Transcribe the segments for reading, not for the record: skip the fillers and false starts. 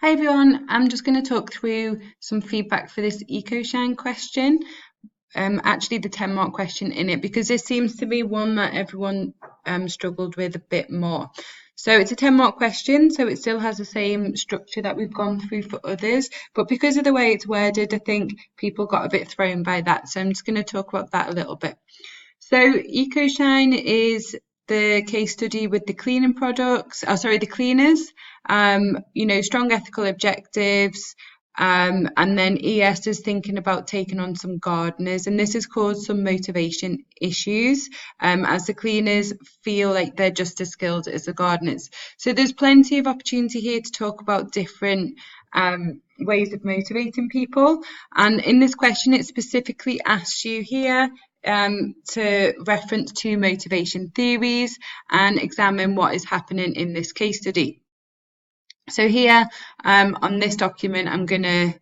Hi everyone, I'm just going to talk through some feedback for this EcoShine question. Actually the 10-mark question in it, because this seems to be one that everyone struggled with a bit more. So it's a 10-mark question, so it still has the same structure that we've gone through for others, but because of the way it's worded, I think people got a bit thrown by that. So I'm just going to talk about that a little bit. So EcoShine is the case study with the cleaning products, the cleaners, strong ethical objectives, and then ES is thinking about taking on some gardeners, and this has caused some motivation issues as the cleaners feel like they're just as skilled as the gardeners. So there's plenty of opportunity here to talk about different ways of motivating people. And in this question, it specifically asks you here to reference two motivation theories and examine what is happening in this case study. So here on this document, I'm gonna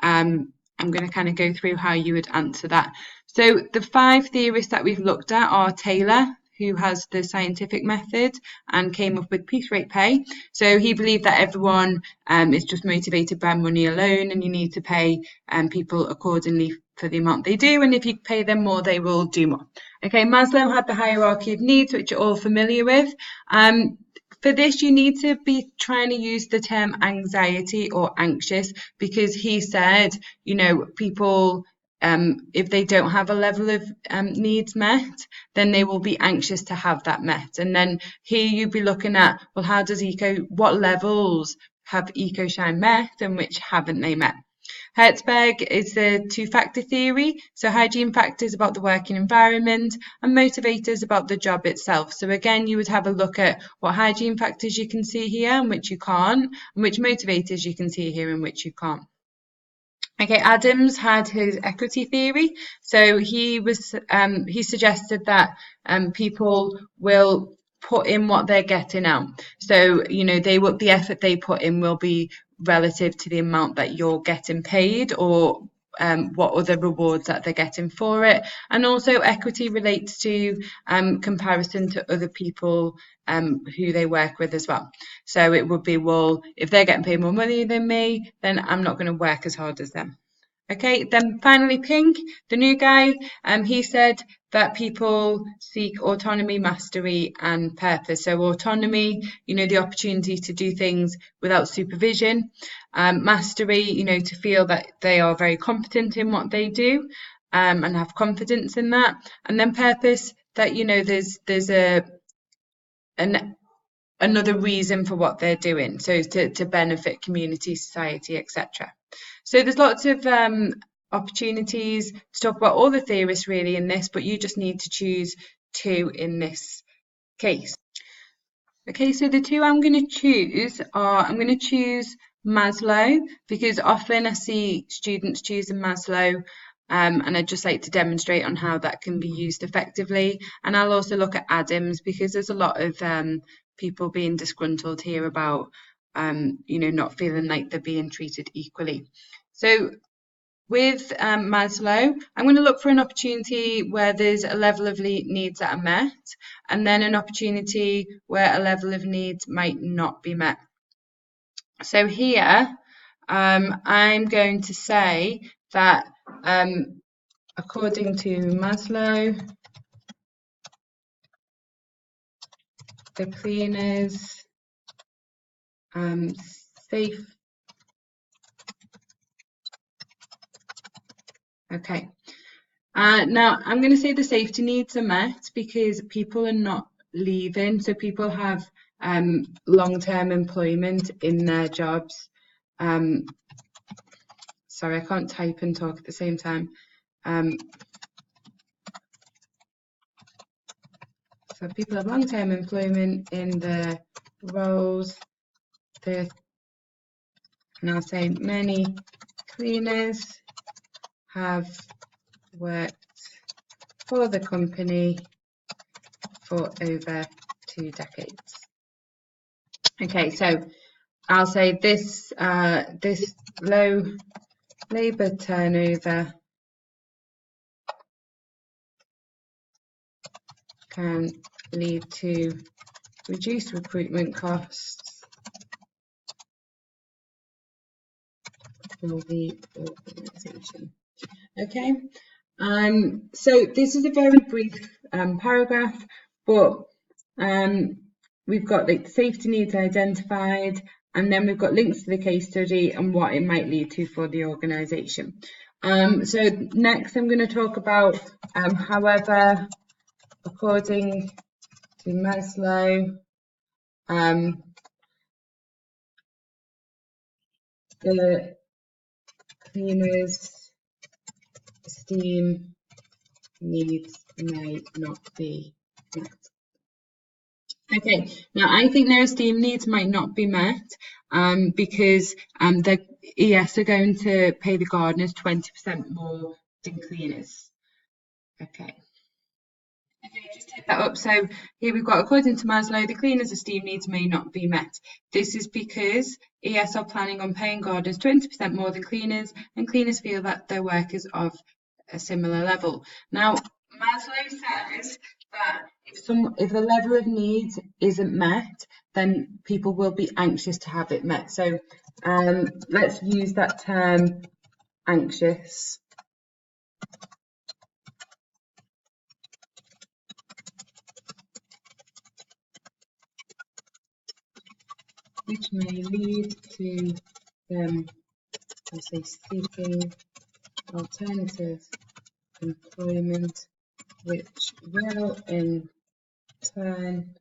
kind of go through how you would answer that. So the 5 theorists that we've looked at are Taylor, who has the scientific method and came up with piece rate pay. So he believed that everyone is just motivated by money alone, and you need to pay people accordingly for the amount they do, and if you pay them more, they will do more. Okay, Maslow had the hierarchy of needs, which you're all familiar with. For this, you need to be trying to use the term anxiety or anxious, because he said, people, if they don't have a level of needs met, then they will be anxious to have that met. And then here you'd be looking at, well, what levels have EcoShine met and which haven't they met? Hertzberg is the 2-factor theory. So hygiene factors about the working environment and motivators about the job itself. So again, you would have a look at what hygiene factors you can see here and which you can't, and which motivators you can see here and which you can't. Okay, Adams had his equity theory. So he suggested that people will put in what they're getting out. So, the effort they put in will be relative to the amount that you're getting paid, or what other rewards that they're getting for it. And also equity relates to comparison to other people who they work with as well. So it would be, well, if they're getting paid more money than me, then I'm not going to work as hard as them. Okay, then finally Pink, the new guy, he said that people seek autonomy, mastery, and purpose. So autonomy, the opportunity to do things without supervision. Mastery, to feel that they are very competent in what they do, and have confidence in that. And then purpose, that, there's another reason for what they're doing, so to benefit community, society, etc. So there's lots of opportunities to talk about all the theorists really in this, but you just need to choose 2 in this case. Okay, so the 2 I'm going to choose are, I'm going to choose Maslow, because often I see students choosing Maslow, and I'd just like to demonstrate on how that can be used effectively. And I'll also look at Adams, because there's a lot of people being disgruntled here about, not feeling like they're being treated equally. So with Maslow, I'm going to look for an opportunity where there's a level of needs that are met, and then an opportunity where a level of needs might not be met. So here, I'm going to say that according to Maslow, the cleaners safe. Okay. Now I'm going to say the safety needs are met because people are not leaving, so people have long-term employment in their jobs. Sorry, I can't type and talk at the same time. So people have long-term employment in their roles. And I'll say many cleaners have worked for the company for over 2 decades. Okay, so I'll say this low labour turnover can lead to reduced recruitment costs for the organisation. Okay, so this is a very brief paragraph, but we've got like the safety needs identified, and then we've got links to the case study and what it might lead to for the organisation. So next I'm going to talk about, however, according to Maslow, the cleaner's esteem needs may not be met. Okay, now I think their esteem needs might not be met because the ES are going to pay the gardeners 20% more than cleaners. Okay. Okay, just take that up. So here we've got, according to Maslow, the cleaners' esteem needs may not be met. This is because ES are planning on paying gardeners 20% more than cleaners, and cleaners feel that their work is of a similar level. Now, Maslow says that if the level of needs isn't met, then people will be anxious to have it met. So let's use that term, anxious. Which may lead to them, seeking alternative employment, which will in turn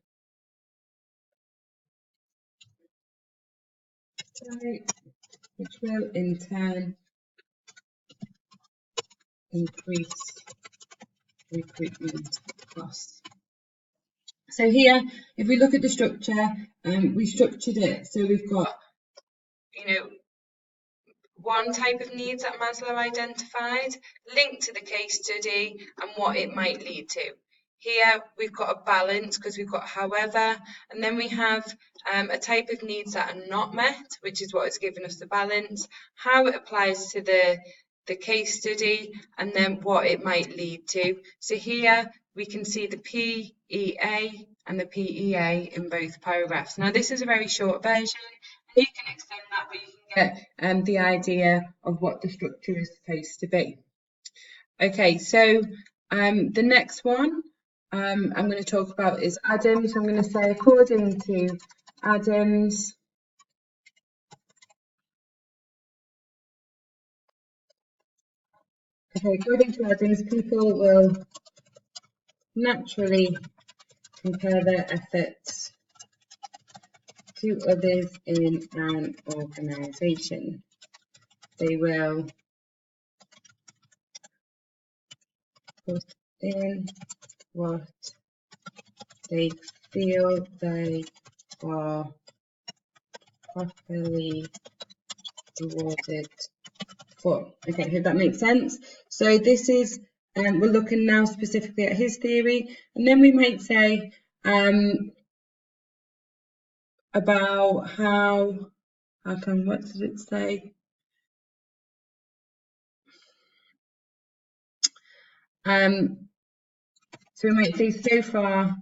increase recruitment costs. So here, if we look at the structure, we structured it so we've got, one type of needs that Maslow identified, linked to the case study and what it might lead to. Here we've got a balance because we've got however, and then we have a type of needs that are not met, which is what has given us the balance, how it applies to the case study, and then what it might lead to. So here we can see the PEA and the PEA in both paragraphs. Now this is a very short version. You can extend that, but you can get the idea of what the structure is supposed to be. Okay, so the next one I'm going to talk about is Adams. I'm going to say, according to Adams, people will naturally compare their efforts to others in an organisation. They will put in what they feel they are properly rewarded for. Okay, hope that makes sense. So this is, we're looking now specifically at his theory, and then we might say about what did it say? So we might say, so far,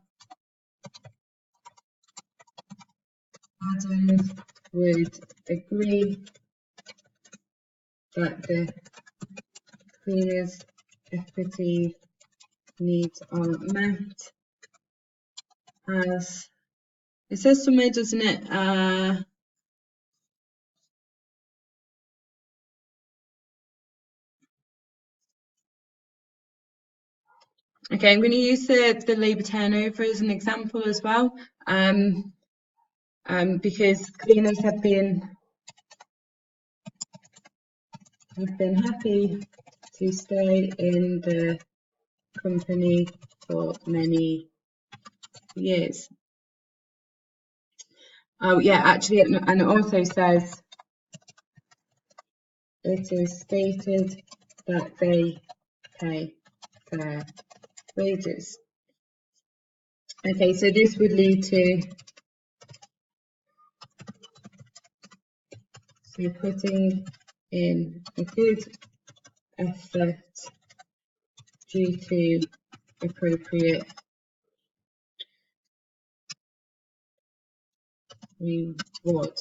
Adams would agree that the cleaners' equity needs are met, as it says somewhere, doesn't it? Okay, I'm going to use the labour turnover as an example as well, because cleaners have been happy to stay in the company for many years. Oh yeah, actually, and it also says it is stated that they pay fair wages. Okay, so this would lead to putting in a good effort due to appropriate reward.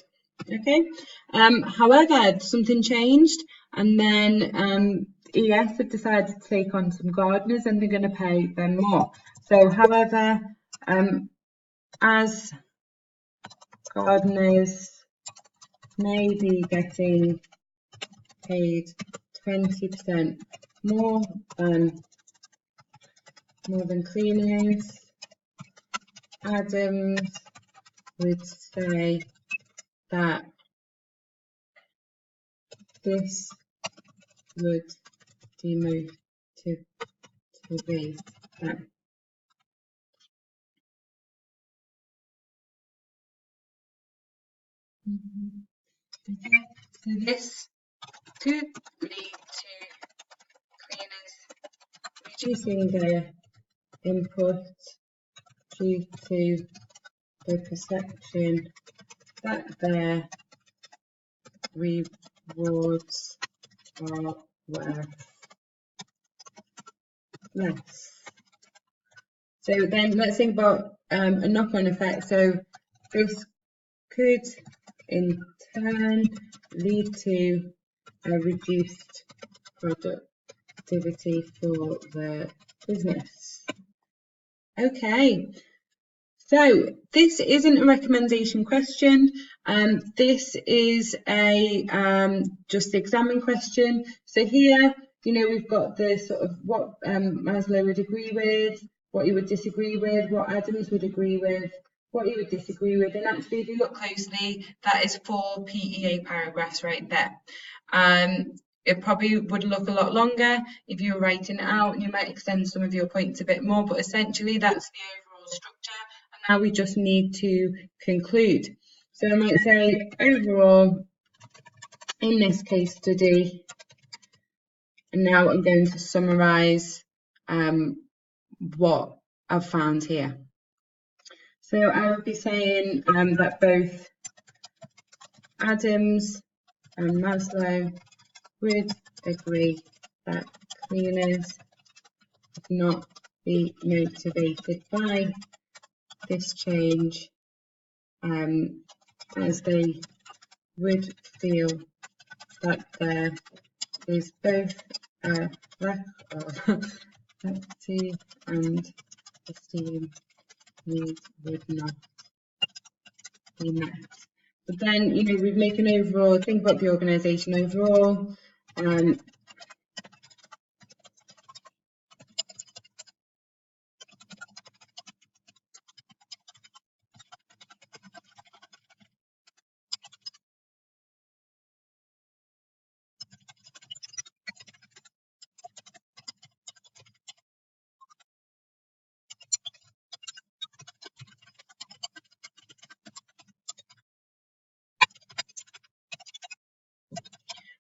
Okay. However, something changed, and then ES have decided to take on some gardeners, and they're going to pay them more. So, however, as gardeners may be getting paid 20% more than cleaners, Adams would say that this would demotivate them. So this could lead to cleaners reducing their input due to the perception that their rewards are worth less. So then let's think about a knock-on effect. So this could in turn lead to a reduced productivity for the business. Okay, so this isn't a recommendation question. This is a just examine question. So here, you know, we've got the sort of what Maslow would agree with, what he would disagree with, what Adams would agree with, what he would disagree with, and actually, if you look closely, that is 4 PEA paragraphs right there. It probably would look a lot longer if you were writing it out, and you might extend some of your points a bit more, but essentially that's the overall structure. Now we just need to conclude. So I might say overall, in this case study, and now I'm going to summarise what I've found here. So I would be saying that both Adams and Maslow would agree that cleaners would not be motivated by this change as they would feel that there is both a lack of empathy and esteem needs would not be met. But then, you know, we make an overall, think about the organisation overall.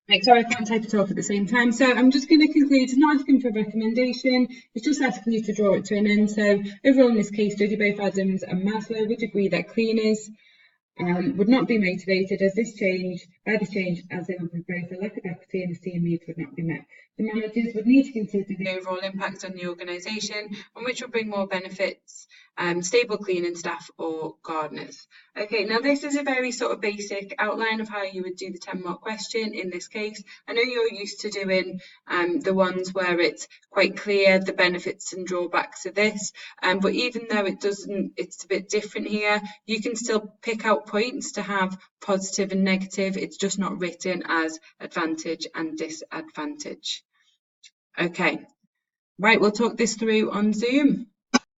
Right, sorry, I can't type and talk at the same time. So I'm just going to conclude. It's not asking for a recommendation. It's just asking you to draw it to an end. So overall, in this case study, both Adams and Maslow would agree that cleaners would not be motivated by this change, as they would be both a lack of equity and esteem needs would not be met. The managers would need to consider the overall impact on the organisation and which would bring more benefits, stable cleaning staff or gardeners. Okay, now this is a very sort of basic outline of how you would do the 10-mark question in this case. I know you're used to doing the ones where it's quite clear the benefits and drawbacks of this, but even though it's a bit different here, you can still pick out points to have positive and negative. It's just not written as advantage and disadvantage. Okay, right, we'll talk this through on Zoom.